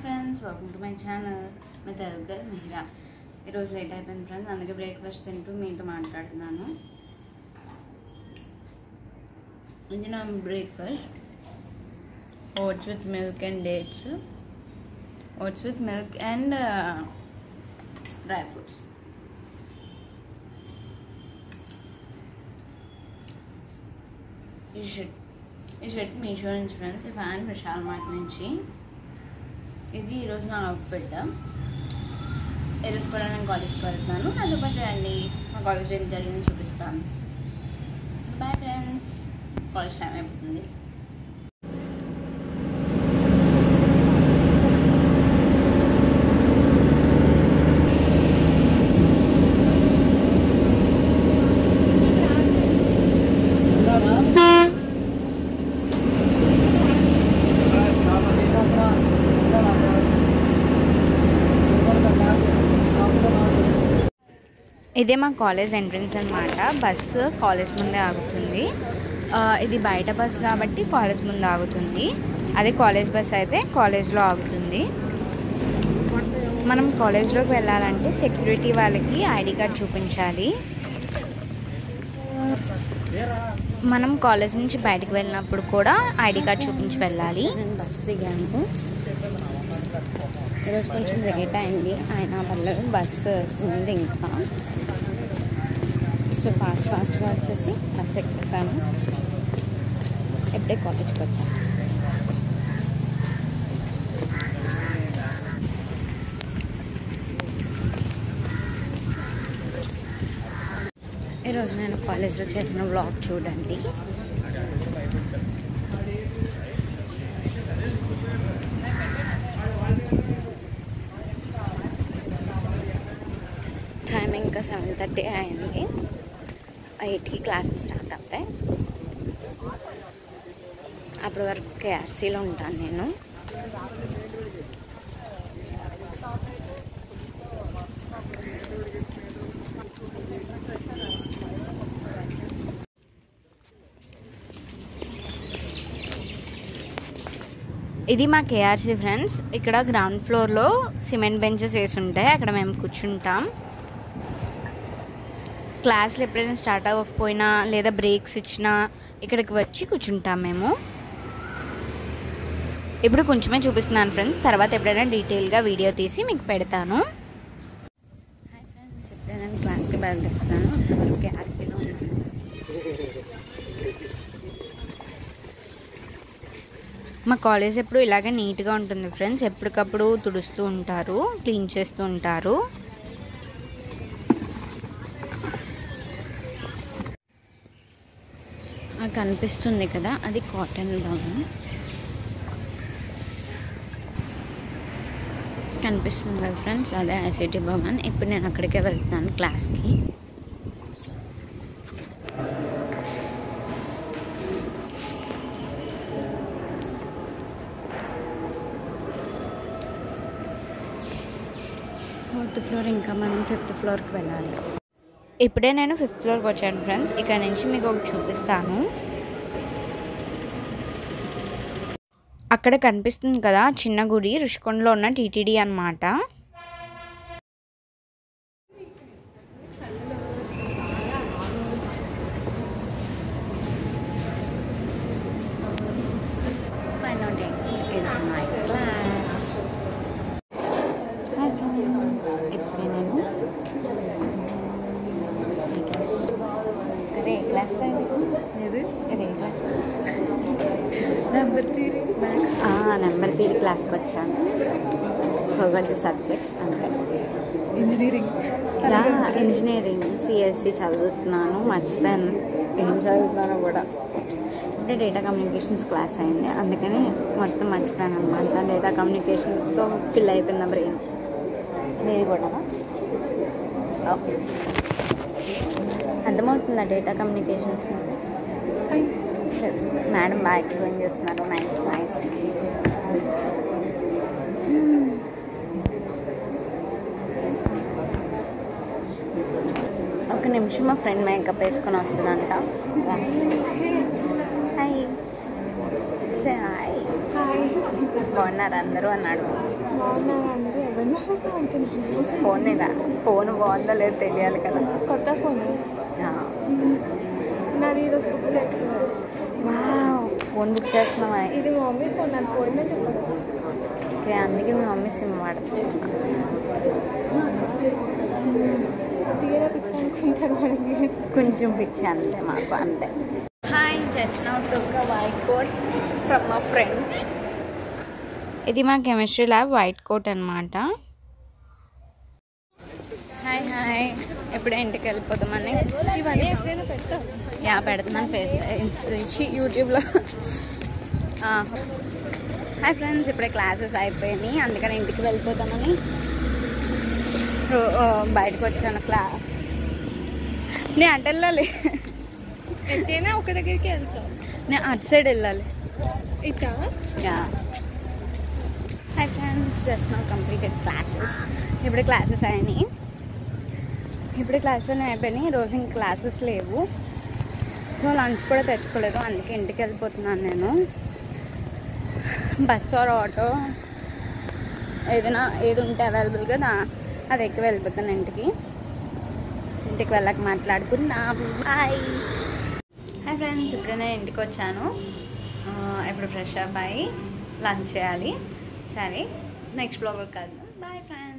Friends, welcome to my channel. మీ తెలుగు మీరా. ఈరోజు late అయిపోయింది ఫ్రెండ్స్, అందుకే బ్రేక్ఫాస్ట్ తింటూ మీతో మాట్లాడుతున్నాను. ఇది నా breakfast. Oats with milk and dates, oats with milk and dry fruits. ఈ షర్ట్ మీషో నుంచి ఫ్రెండ్స్, ఈ ఫ్యాన్ విశాల్ మార్ట్ నుంచి. ఇది ఈరోజు నా అవుట్ఫిట్. ఈరోజు కూడా నేను కాలేజ్కి వెళ్తాను. నాతో పాటు రండి, మా కాలేజ్ ఏం జరిగింది చూపిస్తాను. బాయ్ ఫ్రెండ్స్, కాలేజ్ టైం అయిపోతుంది. ఇదే మా కాలేజ్ ఎంట్రన్స్ అన్నమాట. బస్సు కాలేజ్ ముందే ఆగుతుంది. ఇది బయట బస్సు కాబట్టి కాలేజ్ ముందు ఆగుతుంది. అదే కాలేజ్ బస్ అయితే కాలేజ్లో ఆగుతుంది. మనం కాలేజ్లోకి వెళ్ళాలంటే సెక్యూరిటీ వాళ్ళకి ఐడి కార్డ్ చూపించాలి. మనం కాలేజ్ నుంచి బయటకు వెళ్ళినప్పుడు కూడా ఐడి కార్డ్ చూపించి వెళ్ళాలి. నేను బస్ దిగాను. ఈరోజు కొంచెం లేట్ అయింది, అయినా పర్లేదు, బస్సు ఉంది ఇంకా. సో ఫాస్ట్గా వచ్చేసి బస్ ఎక్కేసాను. ఎప్పుడే కాలేజ్కి వచ్చాను. ఈరోజు నేను కాలేజ్లో చేసిన వ్లాగ్ చూడండి. టైం ఇంకా 7:30 అయింది. 8కి క్లాసెస్ స్టార్ట్ అవుతాయి. అప్పటి వరకు కేఆర్సీలో ఉంటాను నేను. ఇది మా కేఆర్సీ ఫ్రెండ్స్. ఇక్కడ గ్రౌండ్ ఫ్లోర్లో సిమెంట్ బెంచెస్ వేసి ఉంటాయి, అక్కడ మేము కూర్చుంటాం. క్లాసులు ఎప్పుడైనా స్టార్ట్ అవ్వకపోయినా లేదా బ్రేక్స్ ఇచ్చినా ఇక్కడికి వచ్చి కూర్చుంటాం మేము. ఇప్పుడు కొంచెమే చూపిస్తున్నాను ఫ్రెండ్స్, తర్వాత ఎప్పుడైనా డీటెయిల్గా వీడియో తీసి మీకు పెడతాను. హాయ్ ఫ్రెండ్స్, ఎప్పుడైనా నేను క్లాస్కి బయలుదేరుతాను. అంతవరకు కేఆర్సీలో ఉన్నాను. మా కాలేజ్ ఎప్పుడు ఇలాగే నీట్గా ఉంటుంది ఫ్రెండ్స్. ఎప్పటికప్పుడు తుడుస్తూ ఉంటారు, క్లీన్ చేస్తూ ఉంటారు. కనిపిస్తుంది కదా, అది కాటన్ భవన్ కనిపిస్తుంది కదా ఫ్రెండ్స్, అదే ఐసిటి భవన్. ఇప్పుడు నేను అక్కడికే వెళ్తాను క్లాస్కి. ఫోర్త్ ఫ్లోర్, ఇంకా మనం 5th ఫ్లోర్కి వెళ్ళాలి. ఇప్పుడే నేను 5th ఫ్లోర్కి వచ్చాను ఫ్రెండ్స్. ఇక్కడ నుంచి మీకు ఒకటి చూపిస్తాను. అక్కడ కనిపిస్తుంది కదా చిన్న గుడి, రుషికొండలో ఉన్న టీటీడీ అన్నమాట. నెంబర్ 3 క్లాస్కి వచ్చాను. ఫర్గాట్ ది సబ్జెక్ట్ అంటే ఇంజనీరింగ్ సిఎస్సి చదువుతున్నాను. మర్చిపోయాను ఏం చదువుతున్నానో కూడా. అంటే డేటా కమ్యూనికేషన్స్ క్లాస్ అయింది, అందుకని మొత్తం మర్చిపోయాను అనమాట. డేటా కమ్యూనికేషన్స్తో ఫిల్ అయిపోయింది బ్రెయిన్. ఇది కూడా అర్థమవుతుందా డేటా కమ్యూనికేషన్స్? మేడం బాగా ఎక్స్ప్లెయిన్ చేస్తున్నారు. Nice nice. ఒక నిమిషం, మా ఫ్రెండ్ మేకప్ వేసుకొని వస్తుందంట. హాయ్. Say hi. Hi. బాగున్నారు అందరూ అన్నాడు. బాగున్నారు అందరూ ఎవరినో ఫోన్ ఫోన్ బాగుందో లేదో తెలియాలి కదా. కొత్త ఫోన్ నాది ఈరోజు బుక్ చేస్తున్నారు. ఫోన్ బుక్ చేస్తున్నావా? ఇది మా మమ్మీ ఫోన్, నాకు పోయిందని చెప్పారు. ఓకే, అందుకే మీ మమ్మీ సిమ్ వాడుతుంది. తీరా పిచ్చి అనుకుంటారు మనకి. కొంచెం పిచ్చి అంతే మాకు, అంతే. Hi, just now took a white coat from my friend. ఇది మా కెమిస్ట్రీ ల్యాబ్ వైట్ కోట్ అనమాట. హాయ్ హాయ్, ఎప్పుడే ఇంటికి వెళ్ళిపోతామని. ఇవన్నీ ఎప్పుడైనా పెడతారు? యా, పెడుతున్నాను యూట్యూబ్లో. హాయ్ ఫ్రెండ్స్, ఇప్పుడే క్లాసెస్ అయిపోయినాయి, అందుకని ఇంటికి వెళ్ళిపోతామని బయటకు వచ్చాను. నేను అటు వెళ్ళాలి, ఎట్టైనా ఒక దగ్గరికి వెళ్తాం. నేను అటు సైడ్ వెళ్ళాలి. ఇట్టా? Yeah. Hi friends, just now completed classes. ఇప్పుడే క్లాసెస్ అయినాయి, ఇప్పుడే క్లాసెస్ అయిపోయినాయి. రోజు ఇంక క్లాసెస్ లేవు, సో లంచ్ కూడా తెచ్చుకోలేదు, అందుకే ఇంటికి వెళ్ళిపోతున్నాను నేను. బస్ ఆర్ ఆటో ఏది ఉంటే అవైలబుల్గా అది ఎక్కి వెళ్ళిపోతాను ఇంటికి. ఇంటికి వెళ్ళక మాట్లాడుకుందాం. బాయ్. హాయ్ ఫ్రెండ్స్, ఇప్పుడే నేను ఇంటికి వచ్చాను. ఇప్పుడు ఫ్రెష్ అప్ అయ్యి లంచ్ చేయాలి. సరే, నెక్స్ట్ బ్లాగ్లో కలుద్దాం. Bye friends.